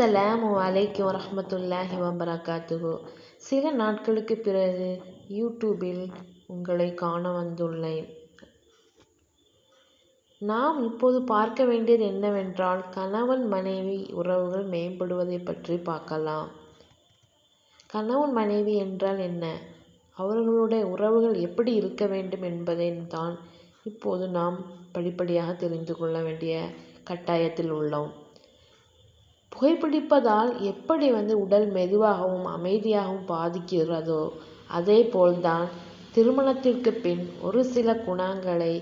அஸ்ஸலாமு அலைக்கும் வரஹ்மத்துல்லாஹி வபரகாத்துஹு. சில நாட்களுக்கு பிறகு யூடியூபில் உங்களை காண வந்துள்ளேன். நாம் இப்போது பார்க்க வேண்டியது என்னவென்றால், கணவன் மனைவி உறவுகள் மேம்படுவதை பற்றி பார்க்கலாம். கணவன் மனைவி என்றால் என்ன, அவர்களுடைய உறவுகள் எப்படி இருக்க வேண்டும் என்பதை தான் இப்போது நாம் படிப்படியாக தெரிந்து கொள்ள வேண்டிய கட்டாயத்தில் உள்ளோம். புகைப்பிடிப்பதால் எப்படி உடல் மெதுவாகவும் அமைதியாகவும் பாதிக்கிறதோ, அதே போல்தான் திருமணத்திற்கு பின் ஒரு சில குணங்களை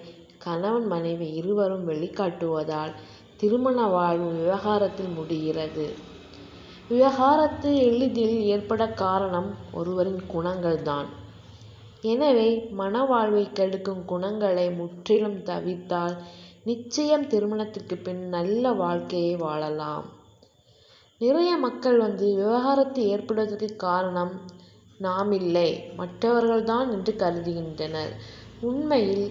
கணவன் மனைவி இருவரும் வெளிக்காட்டுவதால் திருமண வாழ்வு விவகாரத்தில் முடிகிறது. விவகாரத்து எளிதில் ஏற்பட காரணம் ஒருவரின் குணங்கள் தான். எனவே மனவாழ்வை கெடுக்கும் குணங்களை முற்றிலும் தவிர்த்தால் நிச்சயம் திருமணத்திற்கு பின் நல்ல வாழ்க்கையை வாழலாம். நிறைய மக்கள் விவகாரத்து ஏற்படுவதற்கு காரணம் நாம் இல்லை, மற்றவர்கள்தான் என்று கருதுகின்றனர். உண்மையில்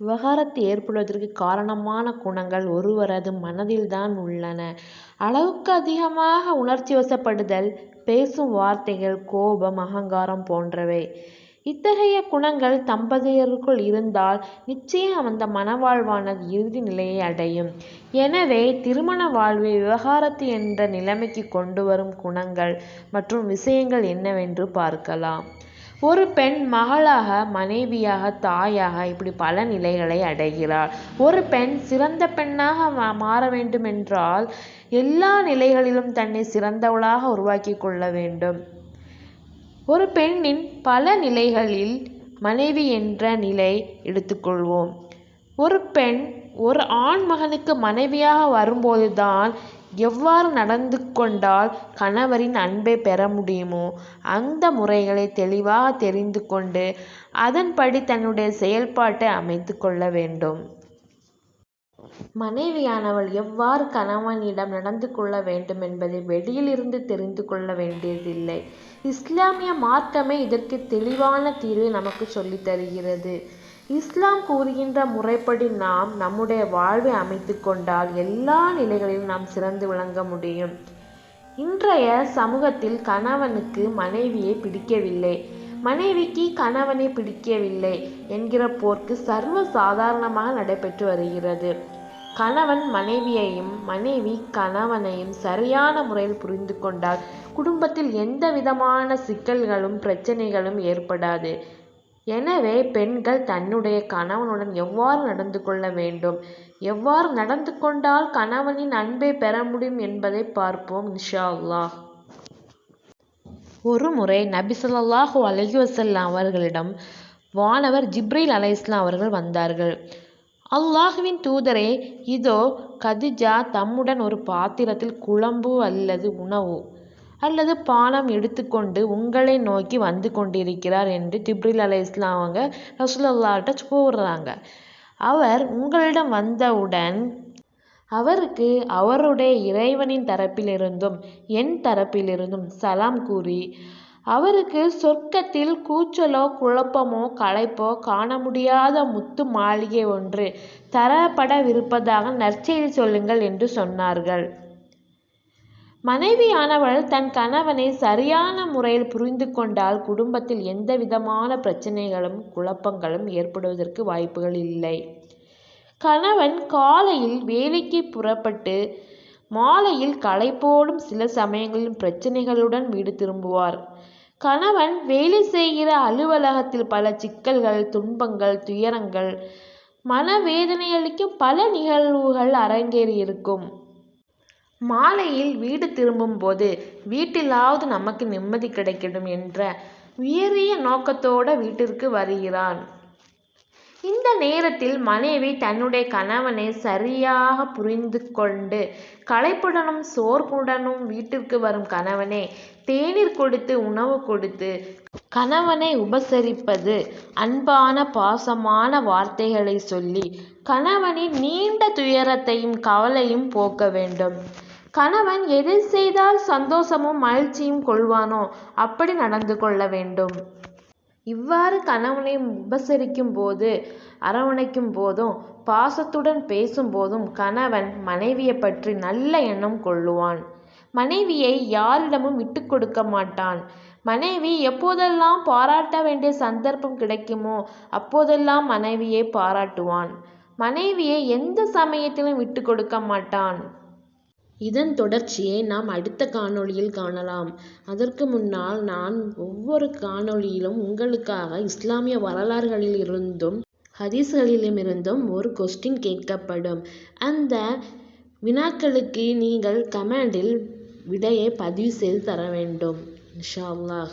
விவகாரத்து ஏற்படுவதற்கு காரணமான குணங்கள் ஒருவரது மனதில்தான் உள்ளன. அளவுக்கு அதிகமாக உணர்ச்சி வசப்படுதல், பேசும் வார்த்தைகள், கோபம், அகங்காரம் போன்றவை. இத்தகைய குணங்கள் தம்பதியருக்குள் இருந்தால் நிச்சயம் அந்த மனவாழ்வானது இறுதி நிலையை அடையும். எனவே திருமண வாழ்வை விவகாரத்து என்ற நிலைமைக்கு கொண்டு வரும் குணங்கள் மற்றும் விஷயங்கள் என்னவென்று பார்க்கலாம். ஒரு பெண் மகளாக, மனைவியாக, தாயாக இப்படி பல நிலைகளை அடைகிறாள். ஒரு பெண் சிறந்த பெண்ணாக மாற வேண்டுமென்றால் எல்லா நிலைகளிலும் தன்னை சிறந்தவளாக உருவாக்கி கொள்ள வேண்டும். ஒரு பெண்ணின் பல நிலைகளில் மனைவி என்ற நிலை எடுத்துக்கொள்வோம். ஒரு பெண் ஒரு ஆண் மகனுக்கு மனைவியாக வரும்போதுதான் எவ்வாறு நடந்து கொண்டால் கணவரின் அன்பை பெற முடியுமோ அந்த முறைகளை தெளிவாக தெரிந்து கொண்டு அதன்படி தன்னுடைய செயல்பாட்டை அமைத்து கொள்ள வேண்டும். மனைவியானவள் எவ்வாறு கணவனிடம் நடந்து கொள்ள வேண்டும் என்பதை வெளியிலிருந்து தெரிந்து கொள்ள வேண்டியதில்லை. இஸ்லாமிய மார்க்கமே இதற்கு தெளிவான தீர்வை நமக்கு சொல்லித் தருகிறது. இஸ்லாம் கூறுகின்ற முறைப்படி நாம் நம்முடைய வாழ்வை அமைத்து கொண்டால் எல்லா நிலைகளிலும் நாம் சிறந்து விளங்க முடியும். இன்றைய சமூகத்தில் கணவனுக்கு மனைவியை பிடிக்கவில்லை, மனைவிக்கு கணவனை பிடிக்கவில்லை என்கிற போக்கு சர்வ சாதாரணமாக நடைபெற்று வருகிறது. கணவன் மனைவியையும் மனைவி கணவனையும் சரியான முறையில் புரிந்து கொண்டால் குடும்பத்தில் எந்த விதமான சிக்கல்களும் பிரச்சனைகளும் ஏற்படாது. எனவே பெண்கள் தன்னுடைய கணவனுடன் எவ்வாறு நடந்து கொள்ள வேண்டும், எவ்வாறு நடந்து கொண்டால் கணவனின் அன்பை பெற முடியும் என்பதை பார்ப்போம் இன்ஷா அல்லாஹ். ஒரு முறை நபி ஸல்லல்லாஹு அலைஹி வஸல்லம் அவர்களிடம் வானவர் ஜிப்ரீல் அலைஹிஸ்ஸலாம் அவர்கள் வந்தார்கள். அல்லாஹ்வின் தூதரே, இதோ கதிஜா தம்முடன் ஒரு பாத்திரத்தில் குழம்பு அல்லது உணவு அல்லது பானம் எடுத்துக்கொண்டு உங்களை நோக்கி வந்து கொண்டிருக்கிறார் என்று ஜிப்ரீல் அலைஹிஸ்ஸலாம் அவங்க ரசூலுல்லாஹ்ட்ட கூறுறாங்க. அவர் உங்களிடம் வந்தவுடன் அவருக்கு அவருடைய இறைவனின் தரப்பிலிருந்தும் என் தரப்பிலிருந்தும் சலாம் கூறி அவருக்கு சொர்க்கத்தில் கூச்சலோ குழப்பமோ களைப்போ காண முடியாத முத்து மாளிகை ஒன்று தரப்படவிருப்பதாக நற்செய்தி சொல்லுங்கள் என்று சொன்னார்கள். மனைவியானவள் தன் கணவனை சரியான முறையில் புரிந்து கொண்டால் குடும்பத்தில் எந்த விதமான பிரச்சனைகளும் குழப்பங்களும் ஏற்படுவதற்கு வாய்ப்புகள் இல்லை. கணவன் காலையில் வேலைக்கு புறப்பட்டு மாலையில் களைப்போடும் சில சமயங்களில் பிரச்சனைகளுடன் வீடு திரும்புவார். கணவன் வேலை செய்கிற அலுவலகத்தில் பல சிக்கல்கள், துன்பங்கள், துயரங்கள், மனவேதனையளிக்கும் பல நிகழ்வுகள் அரங்கேறியிருக்கும். மாலையில் வீடு திரும்பும் போது வீட்டிலாவது நமக்கு நிம்மதி கிடைக்கட்டும் என்ற உயரிய நோக்கத்தோடு வீட்டிற்கு வருகிறான். இந்த நேரத்தில் மனைவி தன்னுடைய கணவனை சரியாக புரிந்து கொண்டு களைப்புடனும் சோர்வுடனும் வீட்டிற்கு வரும் கணவனை தேநீர் கொடுத்து உணவு கொடுத்து கணவனை உபசரிப்பது, அன்பான பாசமான வார்த்தைகளை சொல்லி கணவனின் நீண்ட துயரத்தையும் கவலையும் போக்க வேண்டும். கணவன் எதை செய்தால் சந்தோஷமும் மகிழ்ச்சியும் கொள்வானோ அப்படி நடந்து கொள்ள வேண்டும். இவ்வாறு கணவனை உபசரிக்கும் போது, அரவணைக்கும் போதும், பாசத்துடன் பேசும் போதும் கணவன் மனைவியை பற்றி நல்ல எண்ணம் கொள்ளுவான். மனைவியை யாரிடமும் விட்டு கொடுக்க மாட்டான். மனைவி எப்போதெல்லாம் பாராட்ட வேண்டிய சந்தர்ப்பம் கிடைக்குமோ அப்போதெல்லாம் மனைவியை பாராட்டுவான். மனைவியை எந்த சமயத்திலும் விட்டு கொடுக்க மாட்டான். இதன் தொடர்ச்சியை நாம் அடுத்த காணொளியில் காணலாம். அதற்கு முன்னால் நான் ஒவ்வொரு காணொளியிலும் உங்களுக்காக இஸ்லாமிய வரலாறுகளில் இருந்தும் ஹதீஸ்களிலுமிருந்தும் ஒரு கொஸ்டின் கேட்கப்படும். அந்த வினாக்களுக்கு நீங்கள் கமெண்டில் விடையை பதிவு செய்து தர வேண்டும். இன்ஷா அல்லாஹ்.